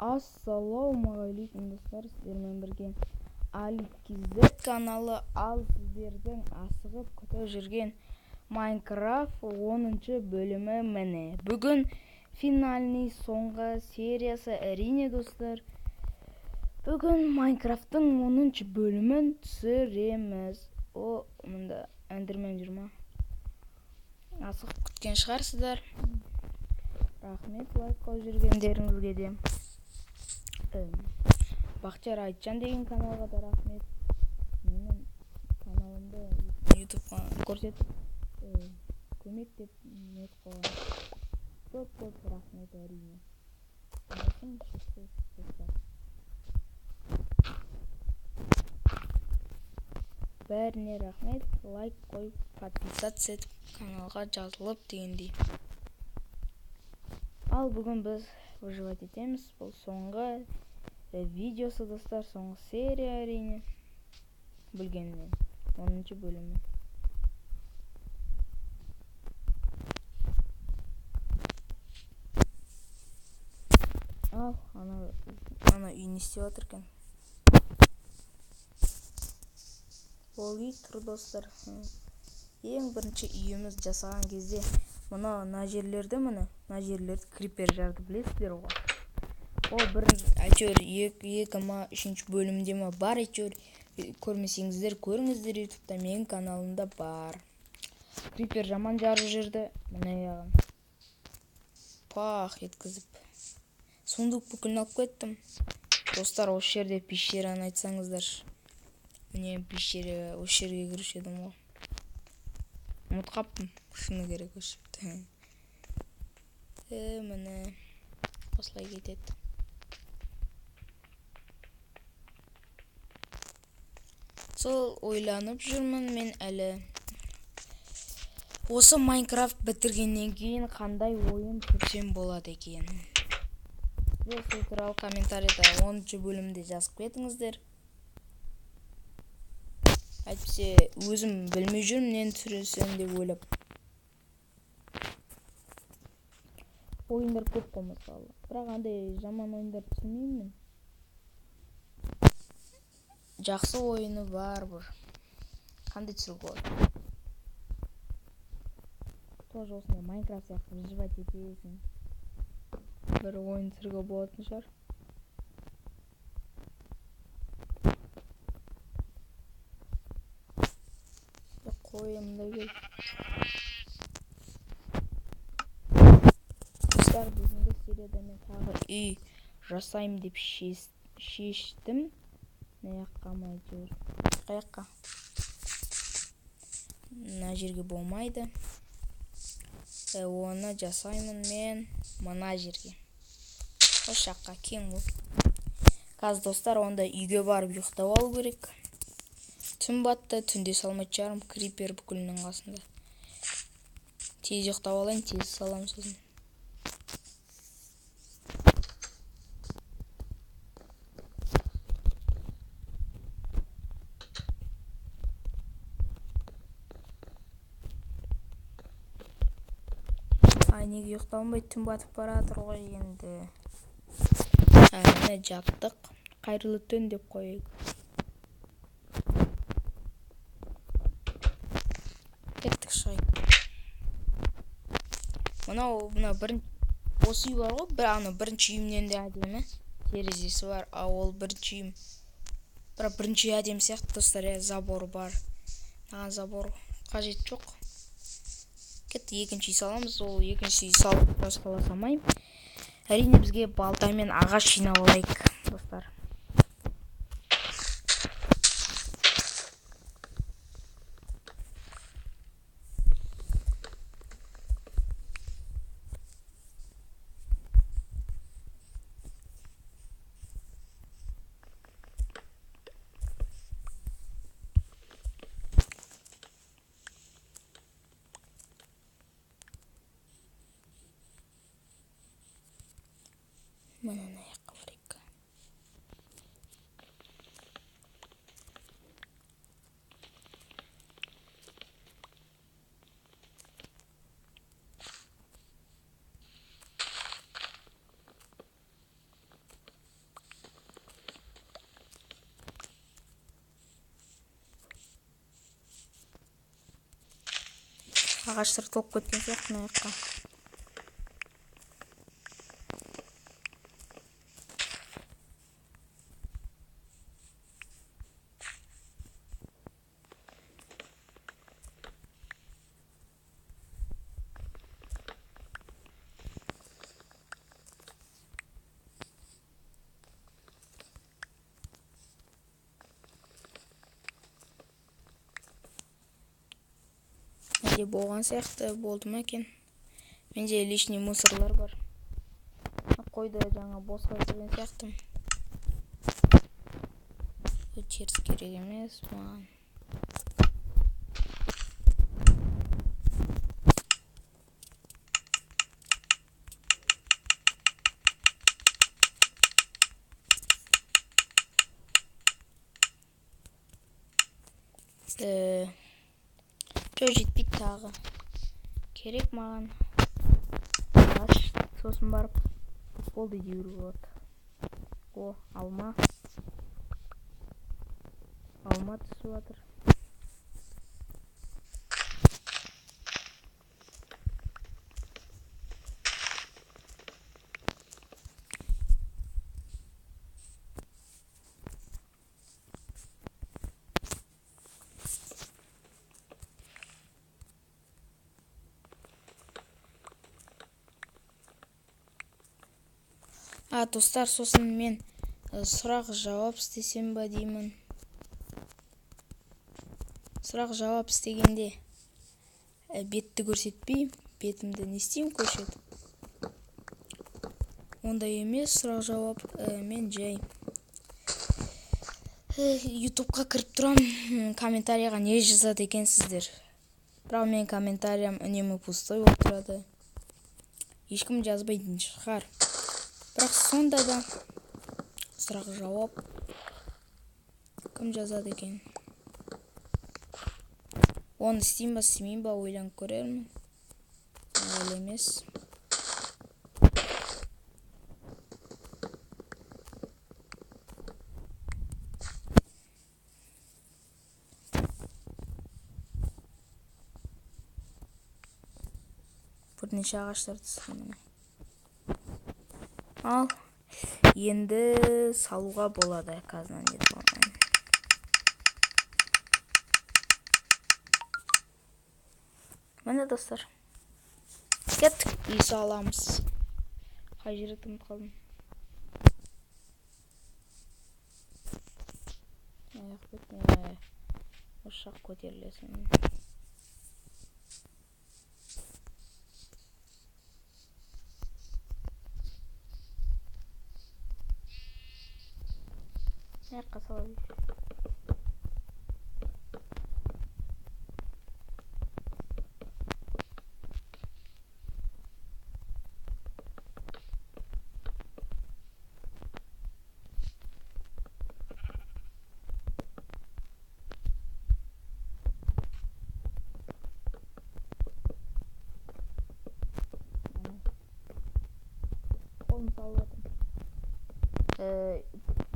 Ассалаумағалейкум достар, сіздермен бірге Аликизет каналы. Ал сіздердің асығып күтіп жүрген Майнкрафт 10-шы бөлімі міне. Бүгін финальный соңғы сериясы, әрине достар. Бүгін Майнкрафттың 10-шы бөлімін түсіреміз. О, мұнда әндірмен жүр ма? Асығып күткен шығарсыздар. Рахмет лайк қойып жүргендеріңізге де. Бақчар Айтжан деген каналға да рахмет. Менің каналымды ютубқа көрсетіп көмек деп ниет қойған. Көп рахмет әрине. Бәріне рахмет, лайк қойып, подписаться етіп, каналға жазылып дегендей. Ал бүгін біз выживать етеміз. Бұл соңғы видеосы достар, соңғы серия әрине. Білгенмен 10-шы бөлімі. Ал, ана үй не істеп отыр екен? Ол үй тұр достар. Ең бірінші үйіміз жасаған кезде мына жерлерді крипер жарды, білесіздер ғой. Ол әйтеуір 2-3 бөлімде ма бар, әйтеуір көрмесеңіздер көріңіздер, ютубта менің каналымда бар. Крипер жаман жарып жүрді, міне яғын. Пах еткізіп. Сундук бүкілін алып кеттім. Достар, осы жерде пещераны айтсаңыздар. Міне пещера, осы жерге кіріш едім ғой. Ұмытқаппын, шыны керек өшіпті. Міне осылай кетеді. Сол ойланып жүрмін мен әлі. Осы Майнкрафт бітіргеннен кейін қандай ойын көрсем болады екен. Сол туралы комментарийда 10-шы бөлімде жазып кетіңіздер. Әйтпесе өзім білмей жүрмін, нені түсірсем деп ойлап. Ойындар көп қой мысалы. Бірақ андай жаман ойындар түсірмеймін. Жақсы ойыны бар бір. Қандай түсіруге болады? Тоже осындай Майнкрафт сияқты выживать етесің. Бір ойын түсіруге болатын шығар. Қойымда кел. Достар, бүгінгі серияда мен тағы үй жасайым деп шештім. Наяққа ма әйтеуір? Қаяққа? Мына жерге болмайды. Оны жасаймын мен мына жерге. Осы жаққа кең бол. Қазір достар, онда үйге барып ұйықтап алу керек. Түн батты, түнде салмайды жарым, крипер бүкілінің қасында. Тез ұйықтап алайын, тез салам сосын. Неге ұйықталмайды, түн батып баратыр ғой енді. Міне жаттық. Қайырлы түн деп қойайық. Кеттік шығайық. Мына осы үй бар ғой, бірінші үйімнен де әдемі. Терезесі бар, ол бірінші үйім. Бірақ бірінші үй әдемі сияқты достар, забор бар. Забор қажет жоқ. Кетті, екінші үй саламыз, ол екінші үй салып басқала салмайым. Әрине бізге балтамен ағаш жинап алайық, достар. Mana naik mereka. Ағаштар толып кеткен сияқты мына жаққа. Менде болған сияқты болды ма екен? Менде лишний мусорлар бар. Қойды жаңа босқа жүрген сияқты. Теріс керек емес маған. Жо жетпейді тағы. Керек маған. Сосын барып болды деуге болады. О, алма. Алма түсіп жатыр. Достар, сосын мен сұрақ жауап істесем ба деймін. Сұрақ жауап істегенде бетті көрсетпей, бетімді не істеймін көрсетіп. Ондай емес сұрақ жауап, мен жай ютубқа кіріп тұрам, комментарияға не жазады екенсіздер. Бірақ мен комментариям үнемі пустой болып тұрады. Ешкім жазбайтын шығар. Бірақ сонда да сұрақ жауап кім жазады екен? Оны істеймін ба, істемеймін ба ойланып көрермін. Әлі емес. Бірнеше ағаштарды түсірмін. Ал енді салуға болады қазынан деді болмайын. Міне достар, кеттік, үй саламыз. Қай жерді ұмытып қалдым. Аяқ бетіне осы жақ көтерілесің. Аяққа сала берейік. Қолым салып жатырмын.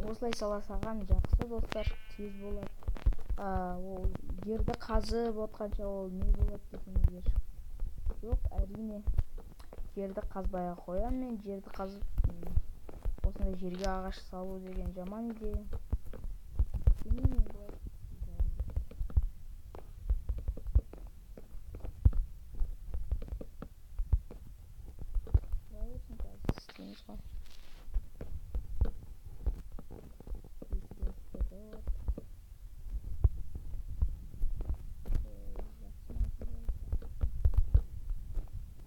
Осылай сала саған жақсы достар, тез болады. Ол жерді қазып отқанша ол не болады десеңіздер. Жоқ, әрине жерді қазбай қоям мен. Жерді қазып осындай жерге ағаш салу деген жаман идея.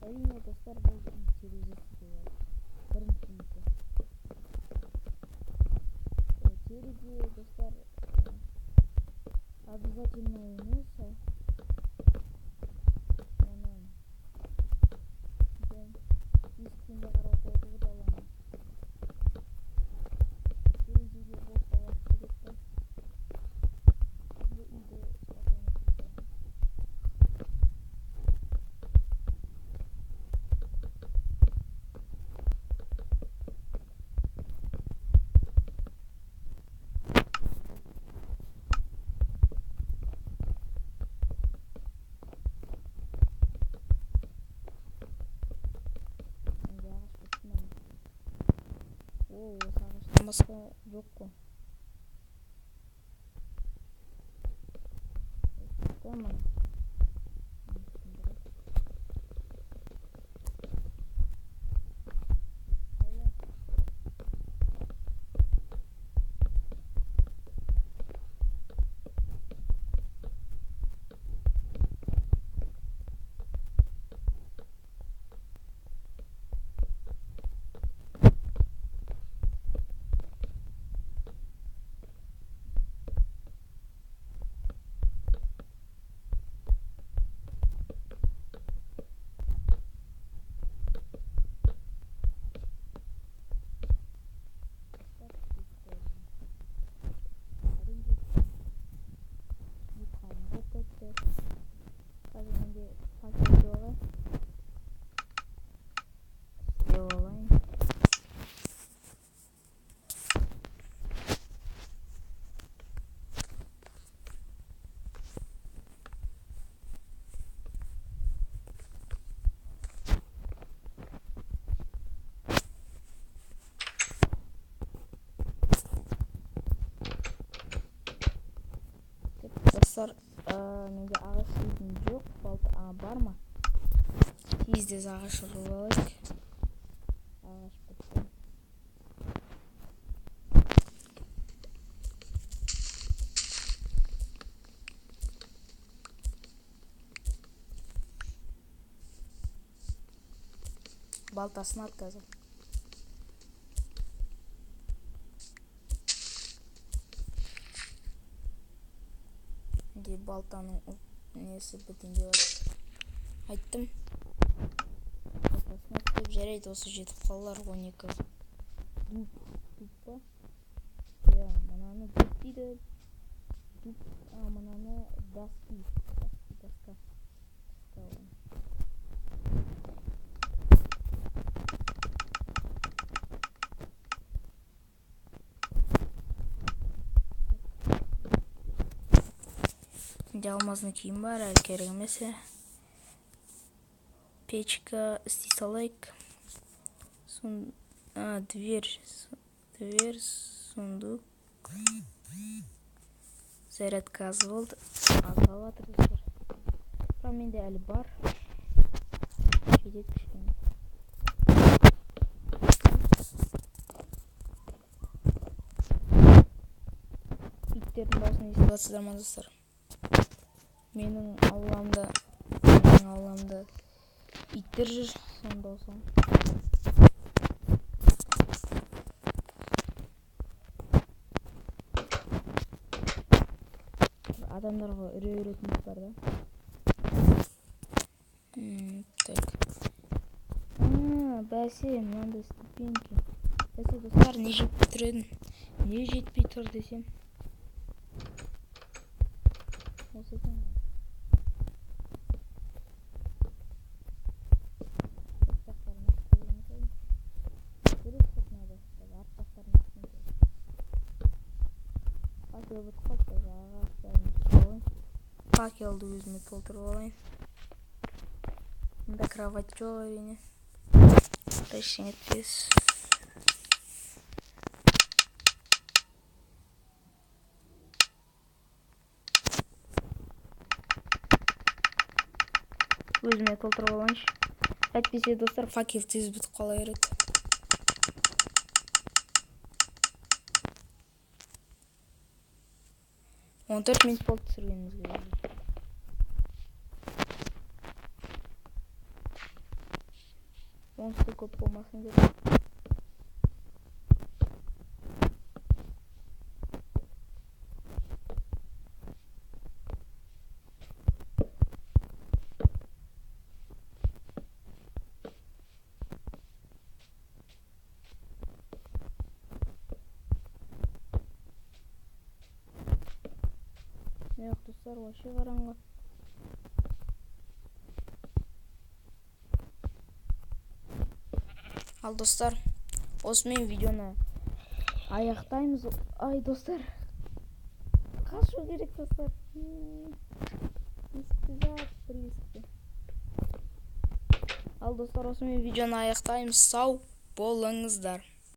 Әрине достар, бұл терезесі болады. Біріншісі. Терезе достар обязательно емес. Ескенде қарап қойдығы да аламын. Терезеге бол салат керек та. Бұл үйді О, сағыныштан басқа жоқ қой. Мына достар, менде ағаш үйдің жоқ, бар ма? Тез ағаш ұрып алайық. Ағаш бітті. Балтасын ал қазір. Балтаның несі бітінде бар. Айттым. Балтасын алып жарайды, осы жетіп қалалар 12. Дуб па? Мынаны дуб дейді. Мынаны даска. Алмазный киім бар, әлі керек емес. Печка істей салайық. Дверь, сундук. Зарядка аз болды. Азалатыр достар. Бірақ менде әлі бар. Жетеді кішкене. Иттердің дауысын естіп жатсыздар ма достар? Менің ауламда иттер жүр, сонда olsun. Адамдарға үрей үйретіп бар да. Так. Бәсе, мынандай ступеньки. Бәсе достар, не жетпей тұр едім? Не жетпей тұр десем? Осы екен. Факелді өзіме толтырып алайын. Мында кровать жоқ әрине. Ештеңе етпес. Өзіме толтырып алайыншы. Әйтпесе достар, факел тез бітіп қала береді. Он 4 минут болды түсіргенімізге. Онсыз көп болмасын керек. Yok dostlar, вообще қараңғы. Ал достар, осымен видеоны аяқтаймыз. Ай достар, қашу керек достар. Ал достар, осымен видеоны аяқтаймыз. Сау болыңыздар.